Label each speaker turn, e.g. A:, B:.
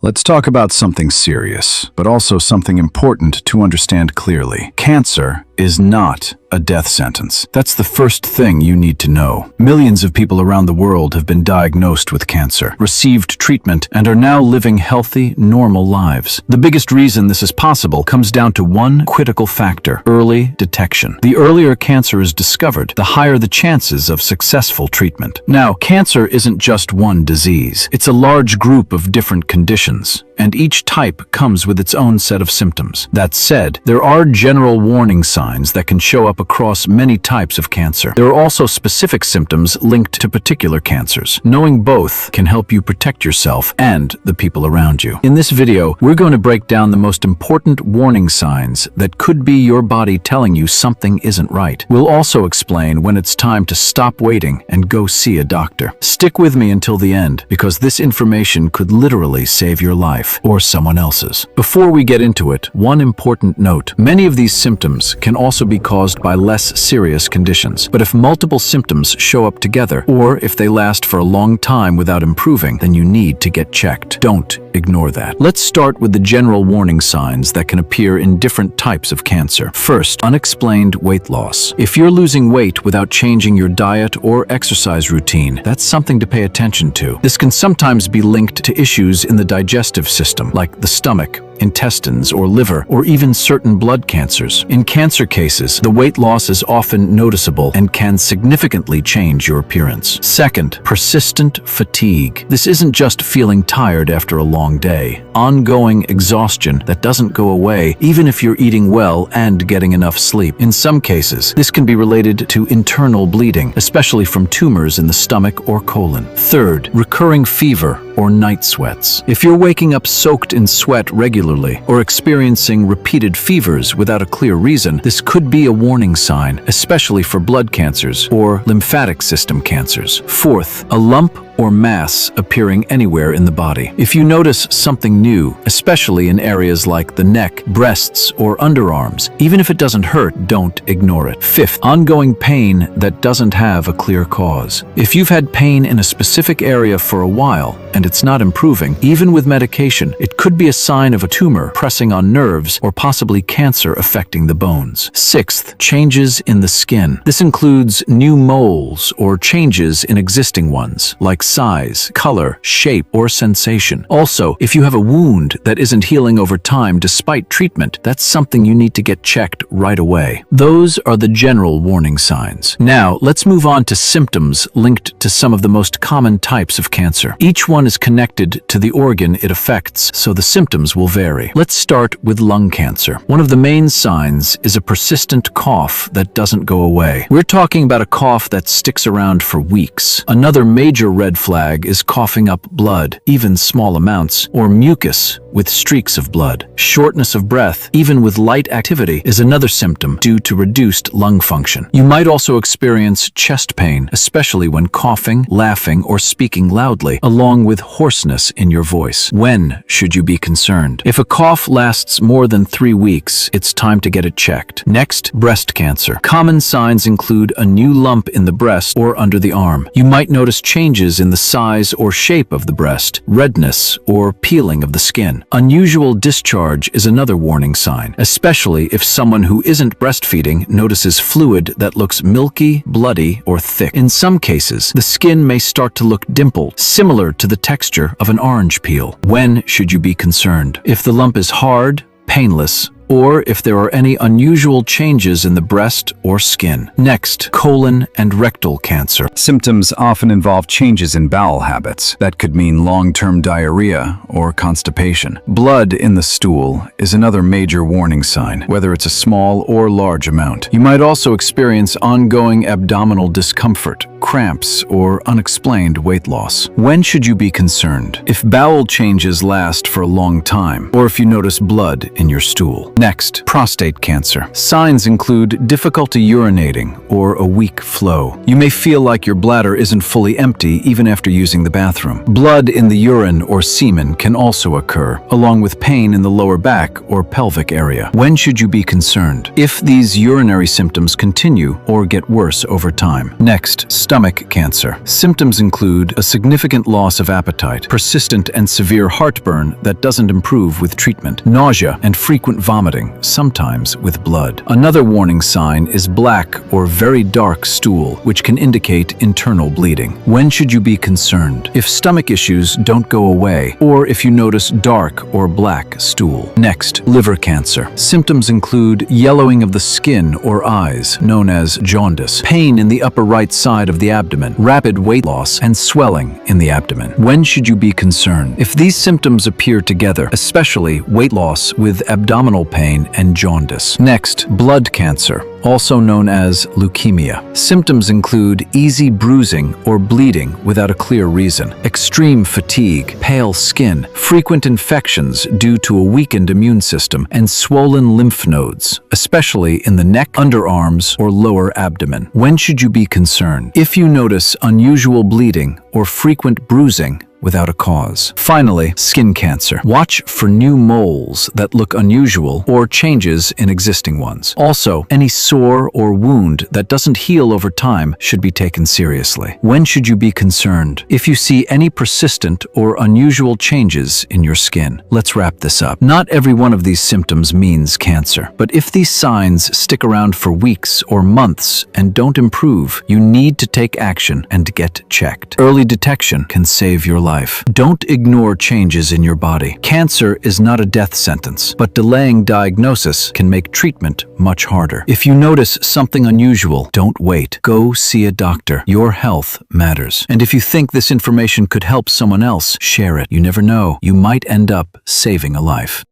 A: Let's talk about something serious, but also something important to understand clearly. Cancer is not a death sentence. That's the first thing you need to know. Millions of people around the world have been diagnosed with cancer, received treatment, and are now living healthy, normal lives. The biggest reason this is possible comes down to one critical factor: early detection. The earlier cancer is discovered, the higher the chances of successful treatment. Now, cancer isn't just one disease. It's a large group of different conditions, and each type comes with its own set of symptoms. That said, there are general warning signs that can show up across many types of cancer. There are also specific symptoms linked to particular cancers. Knowing both can help you protect yourself and the people around you. In this video, we're going to break down the most important warning signs that could be your body telling you something isn't right. We'll also explain when it's time to stop waiting and go see a doctor. Stick with me until the end, because this information could literally save your life or someone else's. Before we get into it, one important note: many of these symptoms can also be caused by less serious conditions. But if multiple symptoms show up together, or if they last for a long time without improving, then you need to get checked. Don't ignore that. Let's start with the general warning signs that can appear in different types of cancer. First, unexplained weight loss. If you're losing weight without changing your diet or exercise routine, that's something to pay attention to. This can sometimes be linked to issues in the digestive system, like the stomach, intestines, or liver, or even certain blood cancers. In cancer cases, the weight loss is often noticeable and can significantly change your appearance. Second, persistent fatigue. This isn't just feeling tired after a long day. Ongoing exhaustion that doesn't go away even if you're eating well and getting enough sleep. In some cases, this can be related to internal bleeding, especially from tumors in the stomach or colon. Third, recurring fever or night sweats. If you're waking up soaked in sweat regularly or experiencing repeated fevers without a clear reason, this could be a warning sign, especially for blood cancers or lymphatic system cancers. Fourth, a lump or mass appearing anywhere in the body. If you notice something new, especially in areas like the neck, breasts, or underarms, even if it doesn't hurt, don't ignore it. Fifth, ongoing pain that doesn't have a clear cause. If you've had pain in a specific area for a while and it's not improving, even with medication, it could be a sign of a tumor pressing on nerves or possibly cancer affecting the bones. Sixth, changes in the skin. This includes new moles or changes in existing ones, like size, color, shape, or sensation. Also, if you have a wound that isn't healing over time despite treatment, that's something you need to get checked right away. Those are the general warning signs. Now, let's move on to symptoms linked to some of the most common types of cancer. Each one is connected to the organ it affects, so the symptoms will vary. Let's start with lung cancer. One of the main signs is a persistent cough that doesn't go away. We're talking about a cough that sticks around for weeks. Another major red flag is coughing up blood, even small amounts, or mucus with streaks of blood. Shortness of breath, even with light activity, is another symptom due to reduced lung function. You might also experience chest pain, especially when coughing, laughing, or speaking loudly, along with hoarseness in your voice. When should you be concerned? If a cough lasts more than 3 weeks, it's time to get it checked. Next, breast cancer. Common signs include a new lump in the breast or under the arm. You might notice changes in the size or shape of the breast, redness, or peeling of the skin. Unusual discharge is another warning sign, especially if someone who isn't breastfeeding notices fluid that looks milky, bloody, or thick. In some cases, the skin may start to look dimpled, similar to the texture of an orange peel. When should you be concerned? If the lump is hard, painless, or if there are any unusual changes in the breast or skin. Next, colon and rectal cancer.
B: Symptoms often involve changes in bowel habits. That could mean long-term diarrhea or constipation. Blood in the stool is another major warning sign, whether it's a small or large amount. You might also experience ongoing abdominal discomfort, cramps, or unexplained weight loss. When should you be concerned? If bowel changes last for a long time, or if you notice blood in your stool. Next, prostate cancer. Signs include difficulty urinating or a weak flow. You may feel like your bladder isn't fully empty even after using the bathroom. Blood in the urine or semen can also occur, along with pain in the lower back or pelvic area. When should you be concerned? If these urinary symptoms continue or get worse over time. Next,
A: Stomach cancer. Symptoms include a significant loss of appetite, persistent and severe heartburn that doesn't improve with treatment, nausea and frequent vomiting, sometimes with blood. Another warning sign is black or very dark stool, which can indicate internal bleeding. When should you be concerned? If stomach issues don't go away, or if you notice dark or black stool. Next, liver cancer. Symptoms include yellowing of the skin or eyes, known as jaundice, pain in the upper right side of the abdomen, rapid weight loss, and swelling in the abdomen. When should you be concerned? If these symptoms appear together, especially weight loss with abdominal pain and jaundice. Next, blood cancer, also known as leukemia. Symptoms include easy bruising or bleeding without a clear reason, extreme fatigue, pale skin, frequent infections due to a weakened immune system, and swollen lymph nodes, especially in the neck, underarms, or lower abdomen. When should you be concerned? If you notice unusual bleeding or frequent bruising without a cause. Finally, skin cancer. Watch for new moles that look unusual or changes in existing ones. Also, any sore or wound that doesn't heal over time should be taken seriously. When should you be concerned? If you see any persistent or unusual changes in your skin. Let's wrap this up. Not every one of these symptoms means cancer, but if these signs stick around for weeks or months and don't improve, you need to take action and get checked. Early detection can save your life. Don't ignore changes in your body. Cancer is not a death sentence, but delaying diagnosis can make treatment much harder. If you notice something unusual, don't wait. Go see a doctor. Your health matters. And if you think this information could help someone else, share it. You never know. You might end up saving a life.